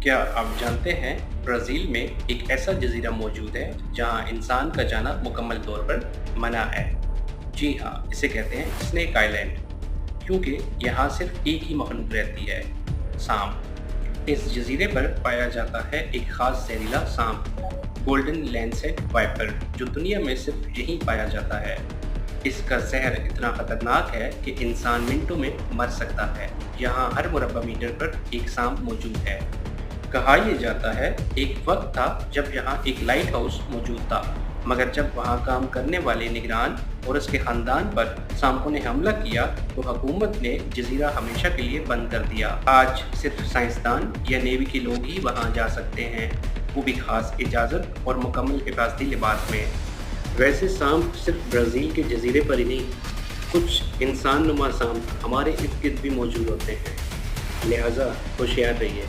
क्या आप जानते हैं ब्राज़ील में एक ऐसा जज़ीरा मौजूद है जहां इंसान का जाना मुकम्मल तौर पर मना है। जी हाँ, इसे कहते हैं स्नेक आइलैंड, क्योंकि यहाँ सिर्फ एक ही मखलूक रहती है, सांप। इस जज़ीरे पर पाया जाता है एक ख़ास जहरीला सांप, गोल्डन लैंसेट वाइपर, जो दुनिया में सिर्फ यहीं पाया जाता है। इसका जहर इतना खतरनाक है कि इंसान मिनटों में मर सकता है। यहाँ हर मुरब्बा मीटर पर एक सांप मौजूद है। कहा यह जाता है एक वक्त था जब यहाँ एक लाइट हाउस मौजूद था, मगर जब वहाँ काम करने वाले निगरान और उसके ख़ानदान पर सांपों ने हमला किया तो हुकूमत ने जज़ीरा हमेशा के लिए बंद कर दिया। आज सिर्फ साइंसदान या नेवी के लोग ही वहाँ जा सकते हैं, वो भी खास इजाज़त और मुकम्मल हिफाजती लिबास में। वैसे सांप सिर्फ ब्राज़ील के जज़ीरे पर ही नहीं, कुछ इंसान नुमा सांप हमारे इर्द गिर्द भी मौजूद होते हैं, लिहाजा होशियार रहिए।